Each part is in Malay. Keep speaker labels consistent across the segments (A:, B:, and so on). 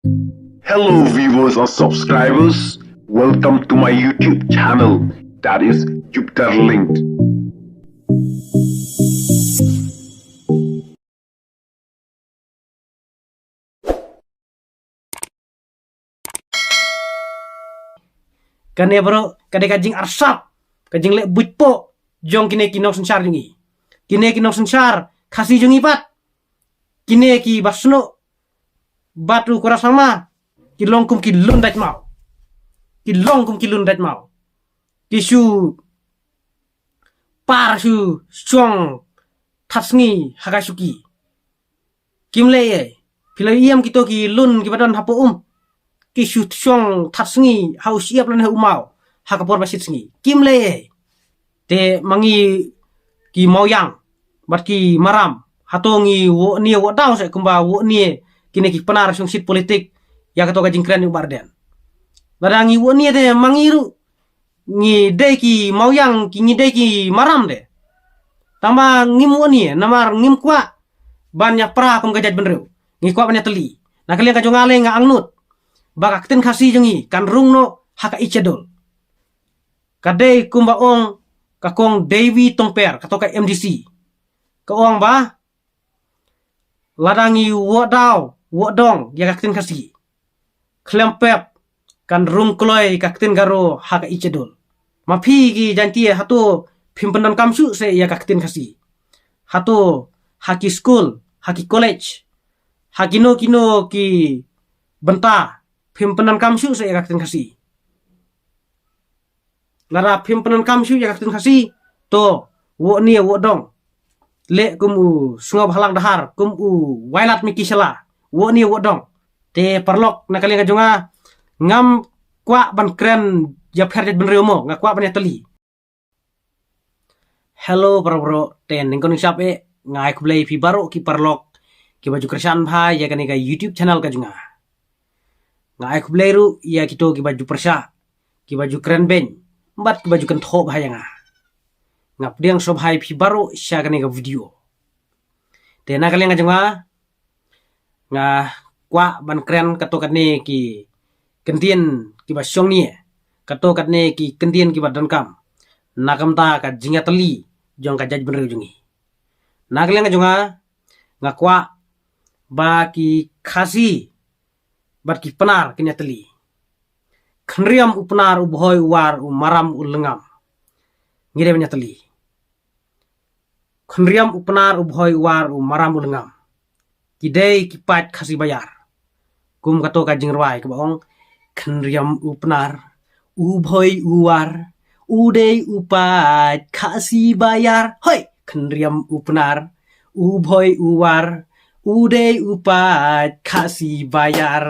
A: Hello, viewers or subscribers. Welcome to my YouTube channel, that is Jupiter Linked.
B: Kane bro, kade kajing arsap, kajing lek butpo, jong kine kinong sensar jungi. Kine kinong sensar, kasih jungi pat. Kine ki basno, batu kura sama, kilong kum kilun dat mau. Kilong kum kilun dat mau. Kisu, par su, syong, tatsngi, hakasuki. Kimle ye, pila iam kito ki lun kibadan hapo Kisu syong tatsngi, hau siap lan umau. Hakapor basit sngi. Kimle te mangi ki moyang bat ki maram hatongi wo ni wo daw se kumba wo ni kini ki penar sung sit politik ya kato gajing kren yu barden badangi wo ni te mangiru ni de ki moyang ki ni de ki maram de tamba ngim wo ni namar ngim kwa banyak pra kum gajat benrew ngi kwa banyak teli na kalian ka jongale nga angnut bakak ten kasih jongi kan rung no haka ichedol kadai kumbaong kakong Dewi Tongper katoka MDC kaong ba ladangi wadaw wadong ya kaktin kasih klempep kan rum kloy kaktin garo haka ichedol mapi ki janti hatu pimpenan kamsu se ya kaktin kasih hatu haki school haki college hakino kino ki benta pimpenan kamsu se ya kaktin kasih lara pimpenan kamsu ya kaktin kasih to wo ni wo dong le kumu sungob halang dahar kumu wailat mikisela wo ni wo dong te perlok na kali ngajonga ngam kwa ban kren ya perjet ben riomo nga kwa ban teli. Hello bro ten ningkon siap ngai kublai pi baro ki perlok ki baju kersan bha ya kani ka YouTube channel ka junga ngai kublai ru ya kito ki baju persya ki baju keren ben bat ki baju kan tho bha ya ngap diang sob hai pi baro sya kani ka video te na kali ngajonga nga kwa ban kren kato kani ki kentien ki ba syong ni kato katne ki kentien ki ba dankam nakam ta ka jinga teli jong ka jaj bener jungi na kali ngajonga nga kwa ba ki khasi bat ki penar kinya teli khnriam upnar ubhoy war umaram ulengam ngire banya teli khnriam upnar ubhoy war umaram ulengam kidai kipat khasi bayar kum kato ka jingrwai ka baong khnriam upnar ubhoy uwar udai upat khasi bayar hoi khnriam upnar ubhoy uwar udai upat khasi bayar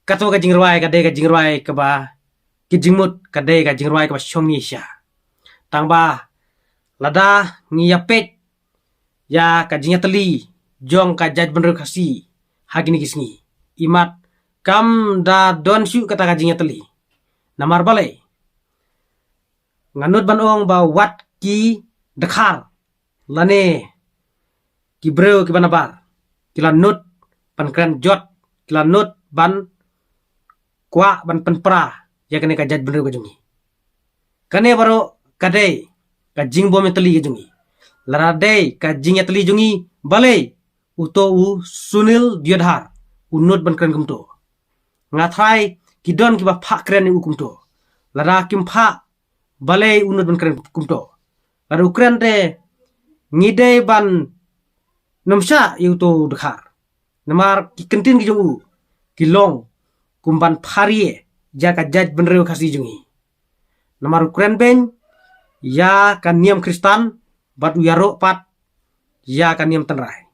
B: kato ka jingrwai ka de ka jingrwai ka ba ki jingmut ka de ka jingrwai ka ba syongi sya tangba lada ngiyapet ya ka jinya teli jong ka jaj bener kasi hagini kisngi imat kam da don syu kata ka jinya teli namar balai nganut banong ba wat ki dekhar lane ki breu ki banabar kilanut pan kran jot kilanut ban kwa ban penpra ya kene ka jaj bener ka jungi kane baro kadai ka jingbo meteli ka jungi larade ka jingya teli jungi balai uto u sunil diodhar unut ban kren kumto ngathai kidon ki ba pha kren u kumto lara kim pha balai unut ban kren kumto lara ukren te ngide ban nomsha yuto dekhar namar ki kentin ki jungu kilong kumban pharie jaka jaj benreu kasi jungi namar ukren ben ya kan niam kristan bat uyaro pat ya kan niam tenrai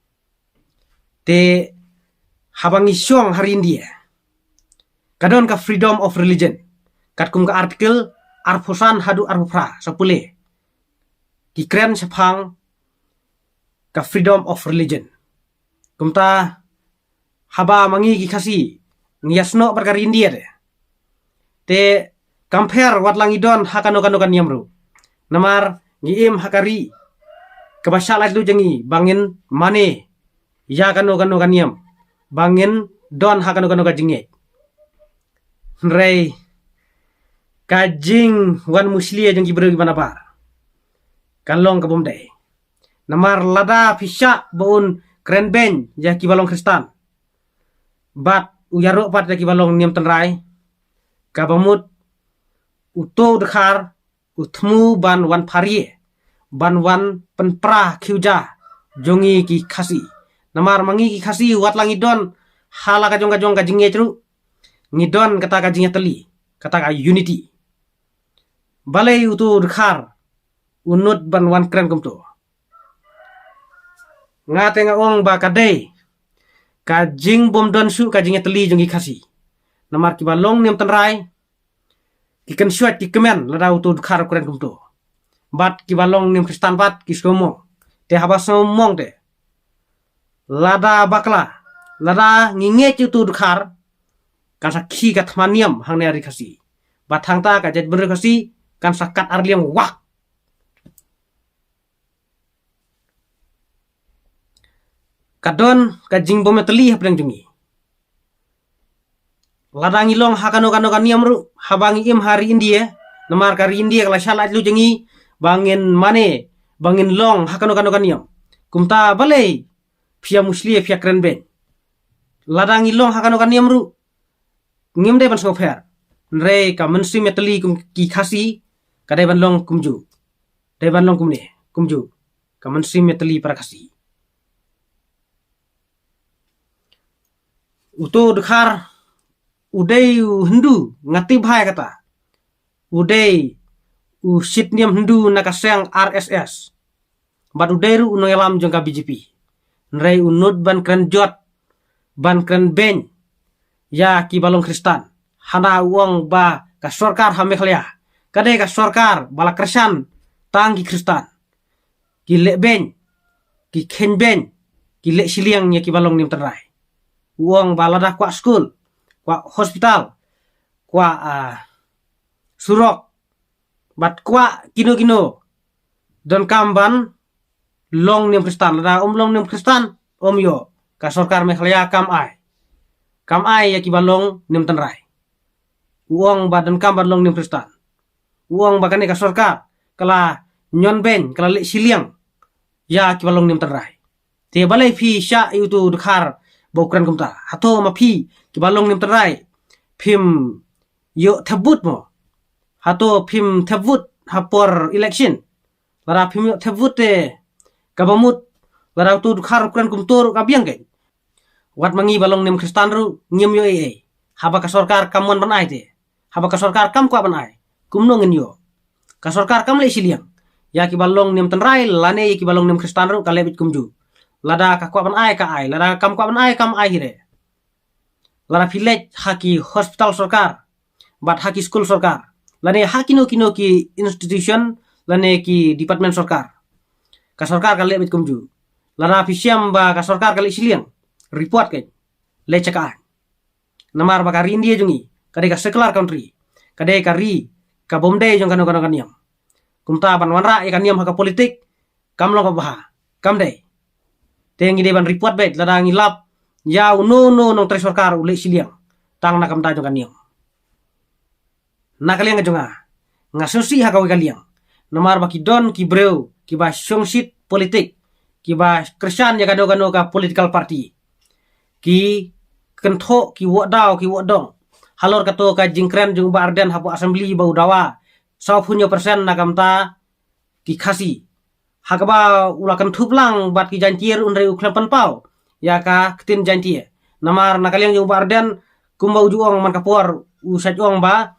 B: te habangi syong hari India kadon ka freedom of religion kat kum ka artikel arpusan hadu arpra sapule ki kren sepang ka freedom of religion kumta haba mangi ki kasi ngiasno perkara India de te compare wat langidon hakano kano kan niamru namar ngiim hakari kabasyalat lu jengi bangin mane ya kano kaniam bangin don hakano kajinge rei kajing wan muslia jeng kibreu gimana par kalong ka bomdai namar lada fisya baun kren ben ya kibalong kristan bat uyaro pat ya kibalong niam tenrai kabamut uto dekhar utmu ban wan parie ban wan penprah khiuja jongi ki khasi namar mangi ki khasi wat langi don hala kajong kajinge tru ngidon kata kajinge teli kata ka unity balai utu dekhar unut ban wan kren kumto ngate nga ong ba kadai kajing bom don su kajinge teli jongi khasi namar ki balong niam tenrai ki kan syuat ki kemen lada utu dekhar kren kumto bat ki balong niam kristan bat ki skomo te haba somong te lada bakla lada nginge tu dekhar kan sakhi kat maniam hang ne ari khasi bat hang ta ka jet bener khasi kan sakat arliam wah kadon kajing bom teli hapreng jungi lada ngilong hakano niam ru habangi im hari india namar kari india kala shalat lu jungi bangin mane bangin long hakano niam kumta balai pia muslia pia keren ben ladang ilong hakano niam ru ngim de ban sofer re ka mensi metali kum ki khasi kadai ban long kumju de ban long kumne kumju ka mensi metali para khasi uto dekhar udai hindu ngati bhai kata udai sitniam hindu nakaseng RSS bat udai ru unongelam jongka BJP nrei unut ban kren jot ban kren ben ya ki balong kristan hana uang ba ka sorkar hamekhlya kade ka sorkar bala kersan tang ki kristan ki le ben ki khen ben ki le siliang ya ki balong nim terai uang balada kwa school kwa hospital kwa surok bat kwa kino don kamban long nim kristan lada long nim kristan yo ka sorkar mekhlaya kam ai ya ki balong nim tenrai uang badan kam long nim kristan uang bakane ka sorkar kala nyon ben kala le siliang ya ki balong nim tenrai te balai phi sha yutu dekhar bokran kumta hato ma phi ki balong nim tenrai phim yo thabut mo hato phim thabut hapor election lara phim yo thabut te kabamut lara tu dekhar kran kumtur kabiang ke wat mangi balong nim kristan ru ngim yo haba ka sorkar kamon ban ai te haba ka sorkar kam kwa ban ai kumno ngin yo ka sorkar kam le siliang ya ki balong nim tenrai lane ki balong nim kristan ru kalebit kumju lada ka kwa ban ai ka ai lada kam kwa ban ai kam ai hire lara village haki hospital sorkar bat haki school sorkar lane haki no ki institution lane ki department sorkar ka sorkar kalebit kumju lara fisiam ba ka sorkar kali siliang report ke le cekaan namar bakari india jungi kade ka secular country kade ka ri ka bomde jong kano niam kumta ban wanra e kan niam haka politik kam lo bah kam dei tengi de ban report bet ladang ilap ya no nong tre sorkar ule siliang tang na kam ta jong kan niam nakaliang jonga ngasosi haka we kaliang namar baki don ki breu ki ba songsit politik ki ba kersan ya kano ka political party ki kentho ki wodau ki wodong halor kato ka jingkren jung ba arden hapu assembly bau dawa 90% nakamta ki khasi hakaba ulakan thuplang bat ki jantier unre ukhlapan pau ya ka ktin jantie namar nakaliang jung ba arden kumbau juong man kapor usat ong ba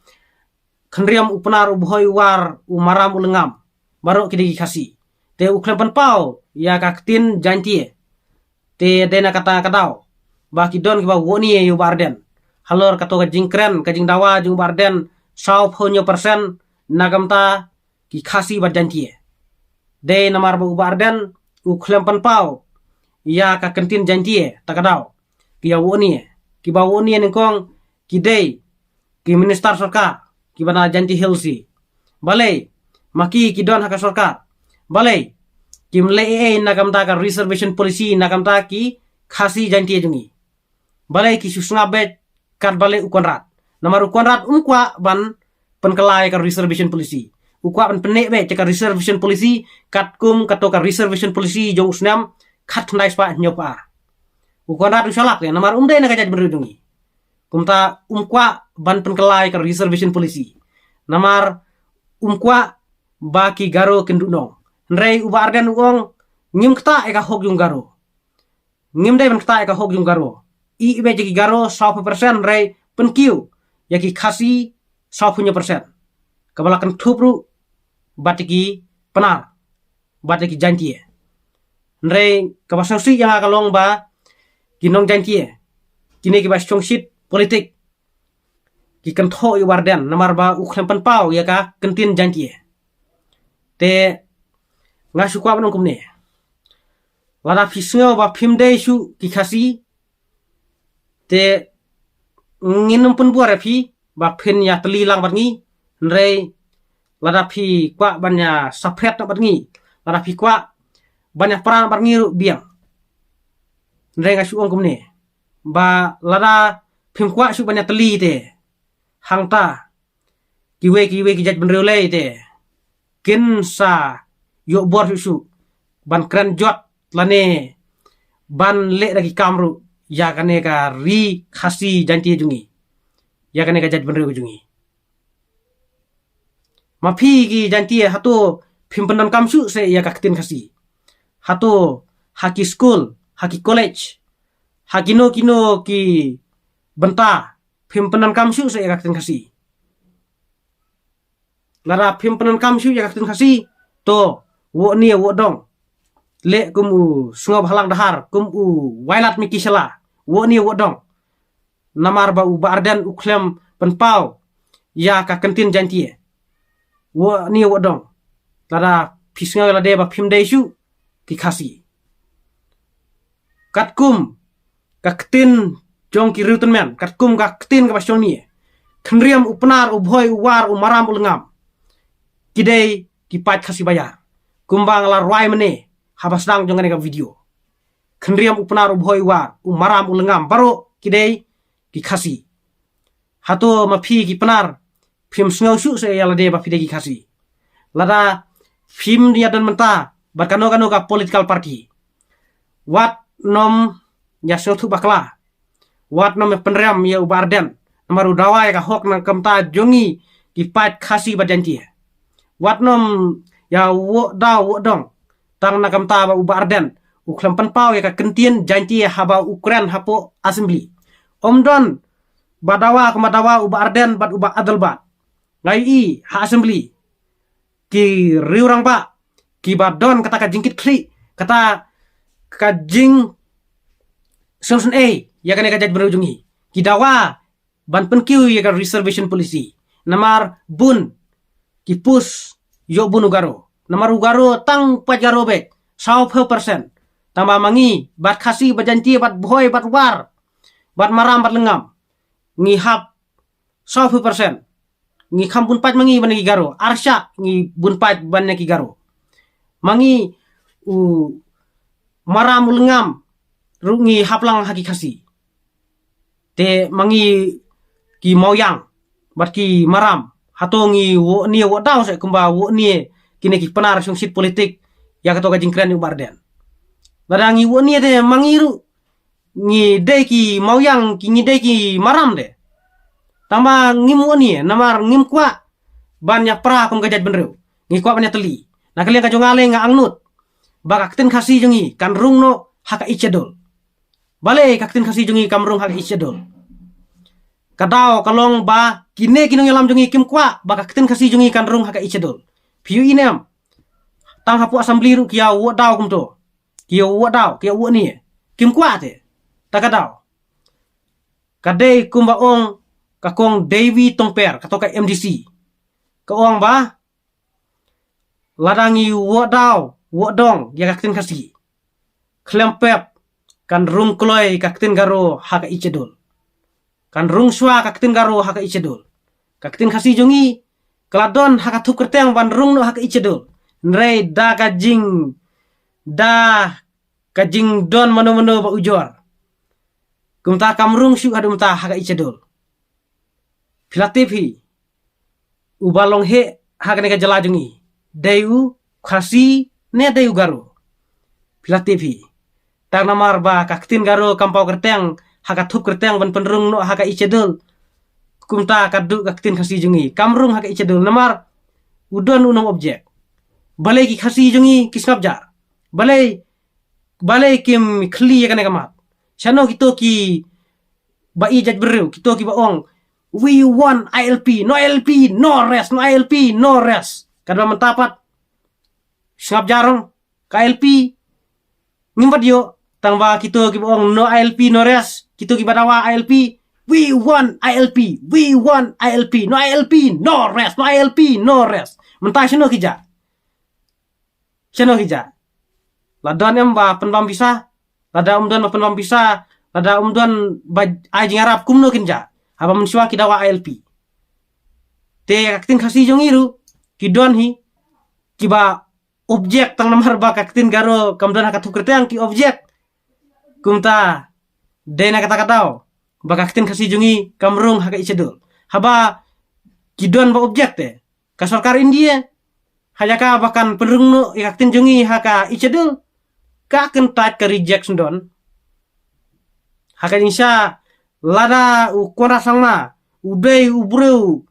B: khenriam upnar ubhoi war umaram ulengam baro ki khasi te ukhlapan pau ya ka ktin jantie te dena kata kadau baki don ki ba woni yu barden halor kato ka jingkren ka jing dawa jung barden 90% nagamta ki khasi badantie de namar bu barden u khlempan pau ya ka kentin jantie takadau ki woni ki ba woni ningkong ki de ki minister sorkar ki bana janti hilsi balai maki ki don haka sorkar balai ki mle nagamta ka reservation policy nagamta ki khasi jantie jungi balai ki susnga bet kat balai ukonrat namar ukonrat kwa ban penkelai ka reservation polisi ukwa ban penek be ka reservation polisi kat kum katoka reservation polisi jong usnam khat nai spa nyopa ukonrat usalak le namar de na kajat berudungi kumta kwa ban penkelai ka reservation polisi namar kwa baki garo kendunong nrei uba arden uong ngim kta eka hok yung garo ngim dai ban kta eka hok yung garo i be jeki garo 100% rei penkiu yaki khasi 100% kabalakan thupru batiki penar batiki jantie nrei kabasangsi yang akalong ba kinong jantie kini ki bas chongsit politik ki kan tho i warden namar ba ukhlem pan pau ya ka kentin jantie te ngasu kwa banong kumne lada fisngo ba phimde su ki khasi te nginum pun buar phi ba phen ya teli lang batngi nrei lada phi kwa banya sapret batngi lada phi kwa banya pran batngi ru biang nrei ngasu ong kumne ba lada phim kwa su banya teli te hangta kiwe ki jat benreu le te kin sa yo bor su ban kran jot lane ban le lagi kamru ya kane ka ri khasi janti jungi ya kane ka jat benreu jungi mapi ki janti hato phimpenan kamsu se ya kaktin khasi hato haki school haki college hakino kino ki benta phimpenan kamsu se ya kaktin khasi lara phimpenan kamsu ya kaktin khasi to wo ni wo dong le kumu sungob halang dahar kumu wailat miki sala wo ni wo dong namar ba u bardan uklem penpau ya ka kentin jantie wo ni wo dong lara pisnga la de ba phim de su ki khasi katkum ka ketin jong ki ruten men katkum ka ketin ka basong ni khnriam upnar ubhoi uwar umaram ulngam kidei ki pat khasi bayar kumbang la rwai mene habasdang jongane ka video khnriam upnar ubhoi war umaram ulngam baro kidei ki khasi hato mapi ki penar phim sngo su se yala de ba fide ki khasi lada phim dia dan menta bakano kano ka political party wat nom ya sotu bakla wat nom penram ya ubarden namaru dawai ka hok nang kamta jongi ki pat khasi badanti wat nom ya wo da wo dong tang na kamta ba ubarden uklam penpau ya ka kentien janti haba ukran hapo assembly omdon badawa kumadawa uba arden bat uba adalbat ngai i ha assembly ki riurang ba ki badon kata ka jingkit kli kata ka jing solution a ya kane ka jaj berujungi ki dawa ban penkiu ya ka reservation policy namar bun ki pus yo bun ugaro namar ugaro tang pajaro be 100% tambah mangi bat khasi bajanti bat boy bat war bat maram bat lengam ngi hap 100% ngi kampun pat mangi ban ki garo arsya ngi bun pat ban ki garo mangi maram lengam ru ngi haplang haki khasi te mangi ki mauyang bat ki maram hato ngi wo ni wo daw se kumba wo ni kini ki penar sungsit politik ya kato ka jingkran yu barden badangi wo ni de mangi ru ngi de ki mauyang ki ngi de ki maram de tamba ngim wo ni namar ngim kwa banyak pra kum gajat benreu ngi kwa banyak teli na kalian ka jongale nga angnut bakakten khasi jongi kan rung no haka ichedol bale kakten khasi jongi kamrung haka ichedol kadao kalong ba kine kinong yalam jongi kim kwa bakakten khasi jongi kan rung haka ichedol piu inem tang hapu assembly ru kia wo daw kum to kia wo daw kia wo ni kim kwa te takadao kadai kumba ong kakong Dewi Tongper katoka MDC kaong ba ladangi wo daw wo dong ya kakten khasi klempep kan rung kloy kakten garo haka ichedol kan rung swa kakten garo haka ichedol kakten khasi jongi keladon haka thukerteng ban rung no haka ichedol nrei da kajing don mano ba ujor kumta kamrung syu adu mta haga ichedul filatevi ubalong he haga nega jalajungi dayu khasi ne dayu garu filatevi tang namar ba kaktin garu kampau kerteng haga thup kerteng ban penrung no haga ichedul kumta kaddu kaktin khasi jungi kamrung haga ichedul namar udon unong objek balai ki khasi jungi kisnabja balai kim khli ya kanega mat shano kito ki ba ijat beru kito ki baong we want ILP no rest no ILP no rest kadwa mentapat snap jarong KLP ngimbat yo tangba kito ki baong no ILP no rest kito ki badawa ILP we want ILP no ILP no rest no ILP no rest mentah shano kija ladon em ba penbam bisa lada umdon ba penbam bisa lada umdon ba ajing arab kumno kinja haba mensua kidawa ILP te kaktin khasi jongiru kidon hi kiba objek tang namar ba kaktin garo kamdan haka tukertang ki objek kumta dena kata-katao ba kaktin khasi jongi kamrung haka ichedul haba kidon ba objek te ka sarkar India hayaka bahkan penrung no kaktin jongi haka ichedul ka kentat ke reject sundon haka insya lada u kora sangma udai ubreu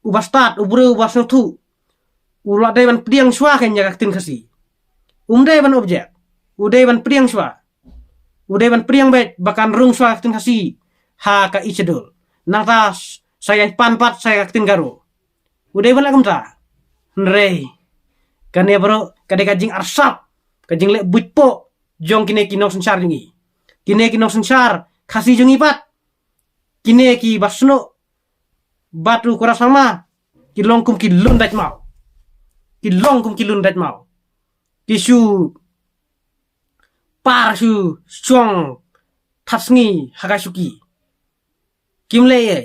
B: ubastat ubreu ubasnotu uladai ban pediang swa kenya kaktin khasi umdai ban objek udai ban pediang swa udai ban pediang bet bahkan rung swa kaktin khasi haka ichedul nangta saya panpat saya kaktin garo udai ban akumta nrei kane bro kade kajing arsap kajing le butpo jong kine kinong sensar jungi kine kinong sensar khasi jungi pat kine ki basno batu kora sama kilong kum kilun dat mau kisu par su chong tatsngi hakasuki kimle ye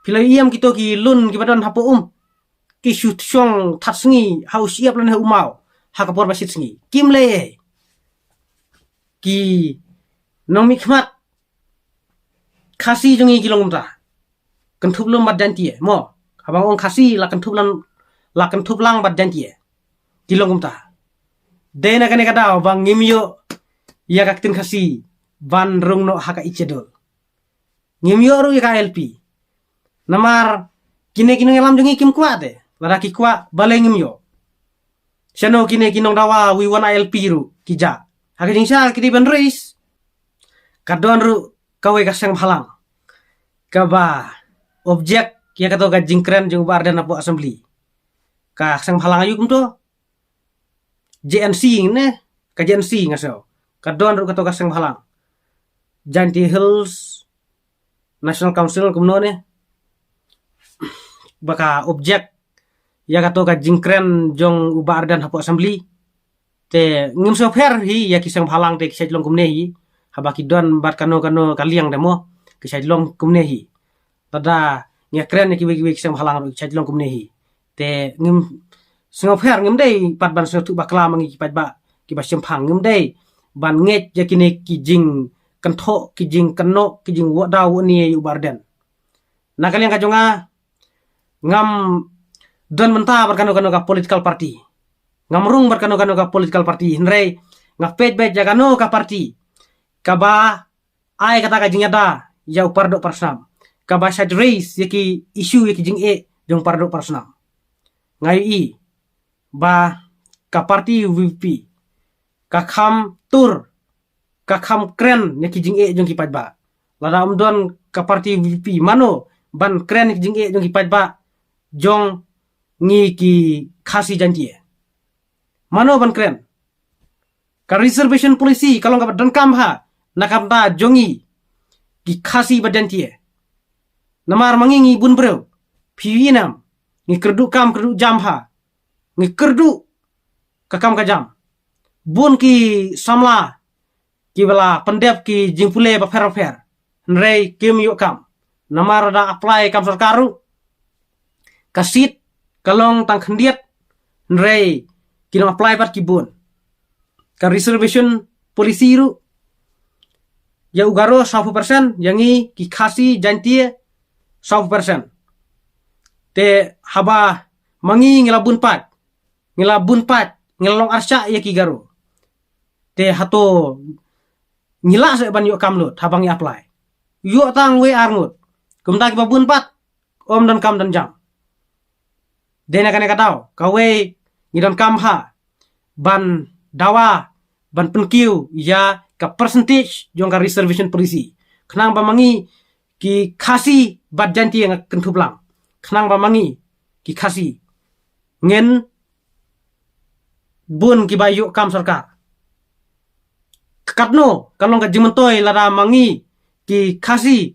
B: pilai iam kito ki lun ki badan hapo kisu chong tatsngi haus iap lan umau hakapor basit sngi kimle ki nong mikmat khasi jungi kilong umta kentup lum bad jantie mo habang ong khasi la kentup lang bad jantie kilong umta dena kane kada bang ngimyo ya kaktin khasi ban rung no haka ichedol ngimyo ru ya LP namar kine ngelam jungi kim kuate laraki kwa balai ngimyo shano kine kinong dawa we want ILP ru kija haka jingsha kidi ban race kadon ru kawe kasang halang kaba objek ya kato ka jingkren jung bardan apo assembly ka sang halang ayu kumto JNC ne ka JNC ngaso kadon ru kato kasang halang Janti Hills National Council kumno ne baka objek ya kato ka jingkren jong ubardan apo assembly te ngim so fer hi ya kisang halang te kisai long kumne hi habaki don bat kano kaliang demo kisai long kumne hi tada nya kren ki wiki kisang halang kisai long kumne hi te ngim singo fer ngim dei pat ban so tu bakla mangi ki pat ba ki ba sempang ngim dei ban nget ya kini ki jing kentho ki jing keno ki jing wadaw ni yu barden na kaliang ka jonga ngam don menta berkano ka political party ngamrung berkano ka political party hinrei ngapet bet jagano ka party kaba ai kata ka jingada ya pardo persam kaba side race yaki issue yaki jing jong pardo persam ngai i ba ka party VP ka kham tur ka kham kren yaki jing jong kipat ba lada don ka party VP mano ban kren yaki jing jong kipat ba jong ngi ki khasi janji mano ban kren ka reservation policy kalau nggak dan kamha nakamta jongi ki khasi badanti namar mangingi bun bro piwinam ngi kerdu jamha ngi kerdu kakam ka jam bun ki samla ki bala pendep ki jingpule ba fer nrei kim yu kam namar da apply kam sarkaru kasit kalong tang khendiet nrei kinong apply pat kibun ka reservation policy ru ya ugaro 100% yangi ki khasi jantie 100%. Te haba mangi ngila bunpat ngelalong arsya ya ki garo. Te hato ngila se ban yo kamlut habang i apply. Yo tang we arngut. Kumta ki babun pat om dan kam dan jam. Dena kane katau kawe ngidon kam ha ban dawa ban penkiu ya ka percentage jong ka reservation policy. Kenang bamangi ki khasi bat janti yang kentublang. Kenang bamangi ki khasi ngen bun ki bayu kam sarkar. Katno kalong ka jimentoy lara mangi ki khasi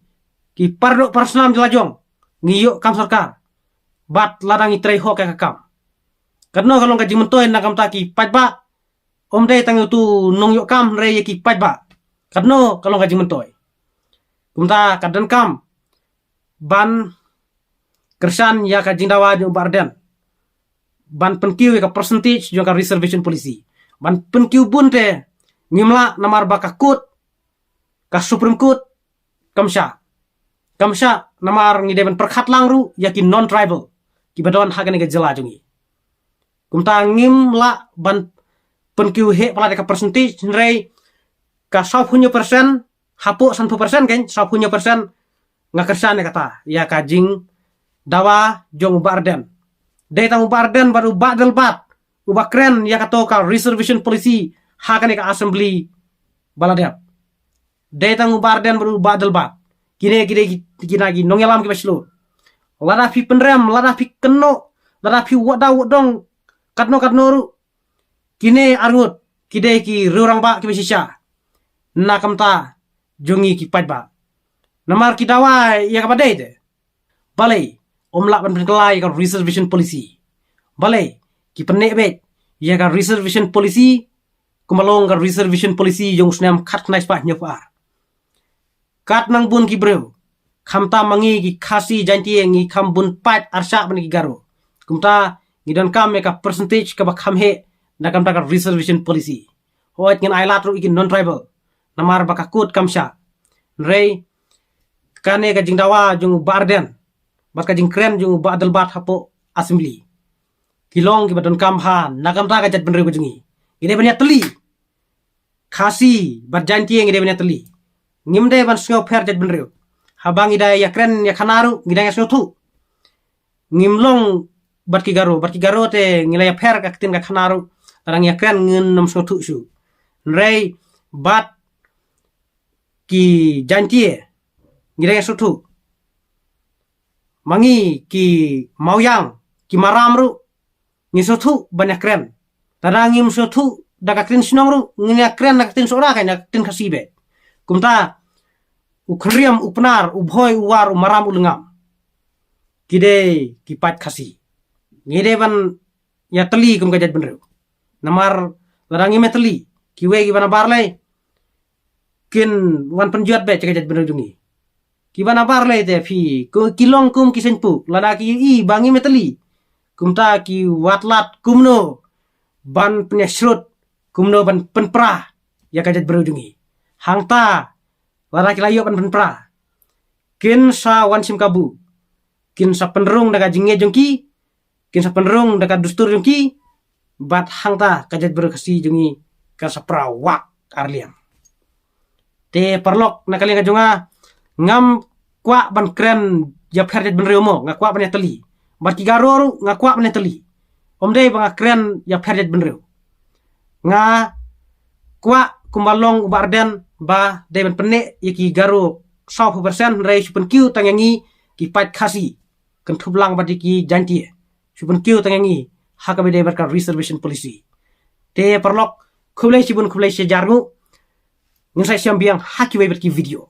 B: ki pardo personam jelajong ngiyuk kam sarkar bat ladang itrai ho ka kam. Katno kalong ka jimentoy na kam taki pajba om dei tang tu nong yuk kam re ki pajba. Katno kalong ka jimentoy. Kumta kadan kam ban kersan ya ka jindawa jong barden. Ban penkiu ka percentage jong ka reservation policy. Ban penkiu bun te ngimla namar bakakut ka Supreme Court kamsha namar ngide ban perkhat langru yakin non tribal ki badon hagane ga jela jongi. Kumta ngimla ban penkiu he pala ka percentage rei ka 100% hapo 100% kan 100% ngakersan kata ya ka jing dawa jong barden. Dei tang barden baru badal bat ubakren ya kato ka reservation policy hakane ka assembly baladep. Dei tang barden baru badal bat. Kine gi nongelam ki baslo. Lada fi penrem, lada fi keno, lada fi wodong katno ru. Kine arngut kide ki rurang ba ki basisya. Nakamta jongi ki pajba. Namar ki dawa ya ka badai te. Balai omlak ban penkelai ka reservation policy. Balai ki penek bet ya ka reservation policy kumalong ka reservation policy jong snam khat nais pa nyopa. Kat nang bun ki breu. Khamta mangi ki khasi janti ngi kham bun pat arsha ban ki garo. Kumta ngidon kam ka percentage ka ba kham he na kam ta ka reservation policy. Hoat ngin ailat ru ikin non tribal. Namar bakakut kamsha. Rei kane ka jingdawa jong barden. Bat ka jing kren jong badal bat hapo assembly. Kilong ki badon kam ha nakam ta ka jat benre ko jungi. Ide banya teli. Khasi bat janti ngide banya teli. Ngimde ban sngo pher jat benre. Habang ida ya kren ya khanaru ngida ya sngo tu. Ngimlong bat ki garo te ngila ya pher ka tin ka khanaru tarang ya kren ngin nom sngo tu su. Rei bat ki janti ngida ya sngo tu. Mangi ki mauyang ki maram ru ngisotu banyak kren tada ngim sotu daga kren sinong ru nginya kren nak tin sora kanya tin kasibe kumta ukriam upnar ubhoy uwar umaram ulengam kide kipat kasi ngide ban ya teli kum kajat benrew namar larangi meteli kiwe ki bana barlay kin wan penjuat be kajat benrew jungi kibana barlay te fi kilong kum kisenpu ladaki i bangi meteli kumta ki watlat kumno ban penyesrut kumno ban penpra ya kajat berujungi hangta ladaki layo ban penpra kin sa wan sim kabu kin sa penrung daga jinge jongki kin sa penrung daga dustur jongki bat hangta kajat berkasi jungi ka sa prawak arliam te perlok nakali ngajonga ngam kwa ban kren ya perjet benreumo ngakwa ban teli bat ki garoru ngakwa ban teli omde bang kren ya perjet benreu nga kwa kumbalong barden ba de ban pene yaki garo 100% rei supen kiu tangangi ki pat khasi kan thublang bat ki janti supen kiu tangangi hakabe de bat ka reservation policy te perlok khulai sibun khulai se jargu ngisai siam biang hakiwe bat ki video